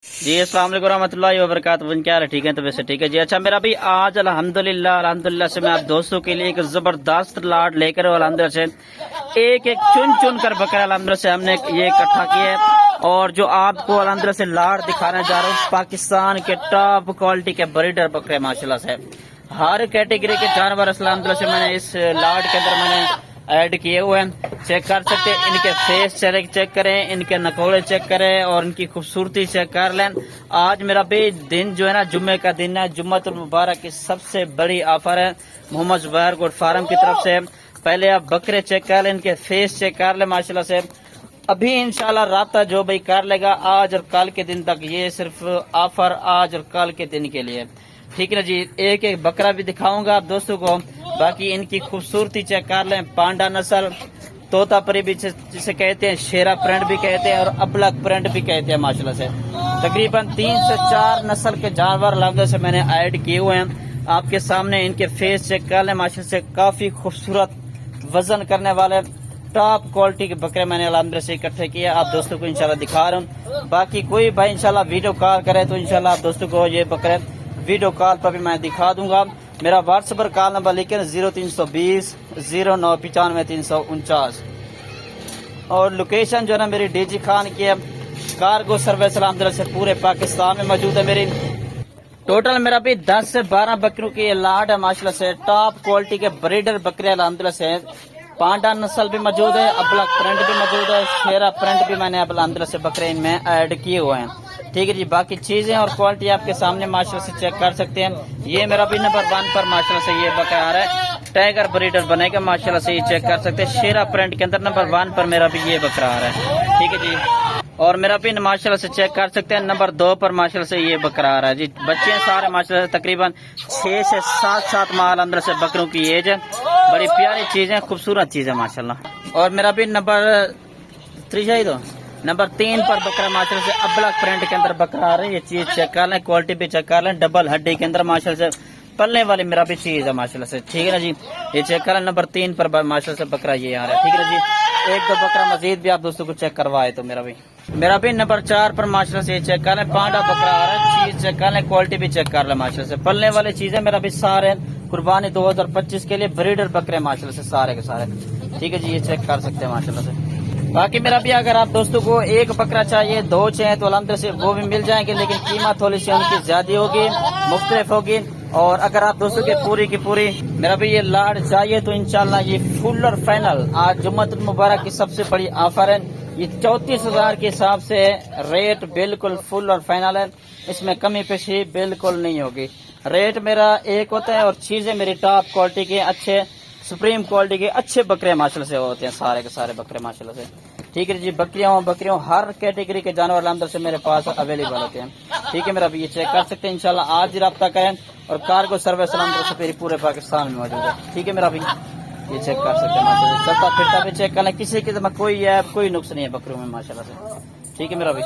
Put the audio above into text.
جی السلام علیکم ورحمۃ اللہ وبرکاتہ، کیا حال ہے؟ ٹھیک ہے؟ تو ویسے ٹھیک ہے جی۔ اچھا میرا بھی آج الحمدللہ سے میں آپ دوستوں کے لیے ایک زبردست لاٹ لے کر الحمدللہ سے ایک چن کر بکرا الحمدللہ سے ہم نے یہ اکٹھا کیا ہے، اور جو آپ کو الحمدللہ سے لاٹ دکھانے جا رہا ہوں پاکستان کے ٹاپ کوالٹی کے بریڈر بکرے ماشاءاللہ سے ہر کیٹیگری کے جانور الحمدللہ سے میں نے اس لاٹ کے اندر میں نے ایڈ کیے ہوئے ہیں۔ چیک کر سکتے ہیں، ان کے فیس چیک کریں، ان کے نکوڑے چیک کریں اور ان کی خوبصورتی چیک کر لیں۔ آج میرا بھی دن جو ہے نا جمعے کا دن ہے، جمعۃ المبارک کی سب سے بڑی آفر ہے محمد زبیر گوٹ فارم کی طرف سے۔ پہلے آپ بکرے چیک کر لیں، ان کے فیس چیک کر لیں ماشاءاللہ سے۔ ابھی انشاءاللہ رابطہ جو بھائی کر لے گا آج اور کل کے دن تک، یہ صرف آفر آج اور کل کے دن کے لیے، ٹھیک ہے نا جی۔ ایک ایک بکرا بھی دکھاؤں گا آپ دوستوں کو، باقی ان کی خوبصورتی چیک کر لیں۔ پانڈا نسل، طوطا پری بھی جسے کہتے ہیں، شیرا پرنٹ بھی کہتے ہیں اور ابلک پرنٹ بھی کہتے ہیں ماشاءاللہ سے۔ تقریباً 3 سے 4 نسل کے جانور الحمدللہ سے میں نے ایڈ کیے ہوئے ہیں آپ کے سامنے۔ ان کے فیس چیک کر لیں ماشاءاللہ سے، کافی خوبصورت وزن کرنے والے ٹاپ کوالٹی کے بکرے میں نے الحمدللہ سے اکٹھے کیے، آپ دوستوں کو انشاءاللہ دکھا رہا ہوں۔ باقی کوئی بھائی انشاءاللہ ویڈیو کال کرے تو انشاءاللہ آپ دوستوں کو یہ بکرے ویڈیو کال پر بھی میں دکھا دوں گا۔ میرا واٹس پر کال نمبر لکھیں 0320 0995 349، اور لوکیشن جو ہے نا میری ڈی جی خان کی ہے۔ کارگو سروس الحمدللہ سے پورے پاکستان میں موجود ہے میری۔ ٹوٹل میرا بھی 10 سے 12 بکروں کی یہ لاٹ ہے ماشاءاللہ سے، ٹاپ کوالٹی کے بریڈر بکرے الحمدللہ سے۔ پانڈا نسل بھی موجود ہے، ابلک پرنٹ بھی موجود ہے، شیرا پرنٹ بھی میں نے الحمدللہ سے بکرے ان میں ایڈ کیے ہوئے ہیں، ٹھیک ہے جی۔ باقی چیزیں اور کوالٹی آپ کے سامنے ماشاءاللہ سے چیک کر سکتے ہیں۔ یہ میرا بھی نمبر 1 پر ماشاءاللہ سے یہ بکرا آ رہا ہے، ٹائیگر بریڈر بنے گا ماشاءاللہ سے، یہ چیک کر سکتے ہیں۔ شیرا پرنٹ کے اندر نمبر 1 پر میرا بھی یہ بکرا آ رہا ہے، ٹھیک ہے جی۔ اور میرا بھی ماشاءاللہ سے چیک کر سکتے ہیں، نمبر 2 پر ماشاءاللہ سے یہ بکرا آ رہا ہے جی۔ بچے سارے ماشاءاللہ سے تقریباً 6 سے 7 ماہ الحمدللہ سے بکروں کی ایج ہے، بڑی پیاری چیز ہے، خوبصورت چیز ہے ماشاءاللہ۔ اور میرا بھی نمبر 3 پر بکرا ماشاءاللہ سے ابلک پرنٹ کے اندر بکرا آ رہا ہے، یہ چیز چیک کر لیں، کوالٹی بھی چیک کر لیں، ڈبل ہڈی کے اندر ماشاءاللہ سے پلنے والی میرا بھی چیز ہے ماشاءاللہ سے، ٹھیک ہے نا جی۔ یہ چیک کر لیں، نمبر 3 پر ماشاءاللہ سے بکرا یہ آ رہا ہے، ٹھیک ہے نا جی۔ ایک دو بکرا مزید بھی آپ دوستوں کو چیک کروائے تو میرا بھی نمبر 4 پر ماشاءاللہ سے یہ چیک کر لیں، پانڈا بکرا آ رہا ہے، چیز چیک کر لیں، کوالٹی بھی چیک کر لیں ماشاءاللہ سے۔ پلنے والی چیزیں میرا بھی سارے قربانی 2025 کے لیے بریڈر بکرے ماشاءاللہ سے سارے کے سارے، ٹھیک ہے جی، یہ چیک کر سکتے ہیں ماشاءاللہ سے۔ باقی میرا بھی اگر آپ دوستوں کو ایک بکرا چاہیے، 2 چاہیں تو الحمدللہ سے وہ بھی مل جائیں گے، لیکن قیمت تھوڑی سی ان کی زیادہ ہوگی، مختلف ہوگی۔ اور اگر آپ دوستوں کی پوری میرا بھی یہ لاٹ چاہیے تو انشاءاللہ یہ فل اور فائنل آج جمعۃ المبارک کی سب سے بڑی آفر ہے، یہ 34,000 کے حساب سے ریٹ بالکل فل اور فائنل ہے، اس میں کمی پیشی بالکل نہیں ہوگی۔ ریٹ میرا ایک ہوتا ہے اور چیزیں میری ٹاپ کوالٹی کے اچھے سپریم کوالٹی کے اچھے بکرے ماشاءاللہ سے ہوتے ہیں، سارے کے سارے بکرے ماشاءاللہ سے، ٹھیک ہے جی۔ بکریوں ہر کیٹیگری کے جانور الحمدللہ سے میرے پاس اویلیبل ہوتے ہیں، ٹھیک ہے میرا بھی یہ چیک کر سکتے ہیں انشاءاللہ، آج ہی رابطہ کریں۔ اور کارگو سروس الحمدللہ سے پھر پورے پاکستان میں موجود ہے، ٹھیک ہے میرا بھی یہ چیک کر سکتے ہیں ماشاءاللہ، چلتا پھرتا بھی چیک کر لیں، کسی قسم کوئی ایپ کوئی نقص نہیں ہے بکریوں میں ماشاءاللہ سے، ٹھیک ہے میرا بھی۔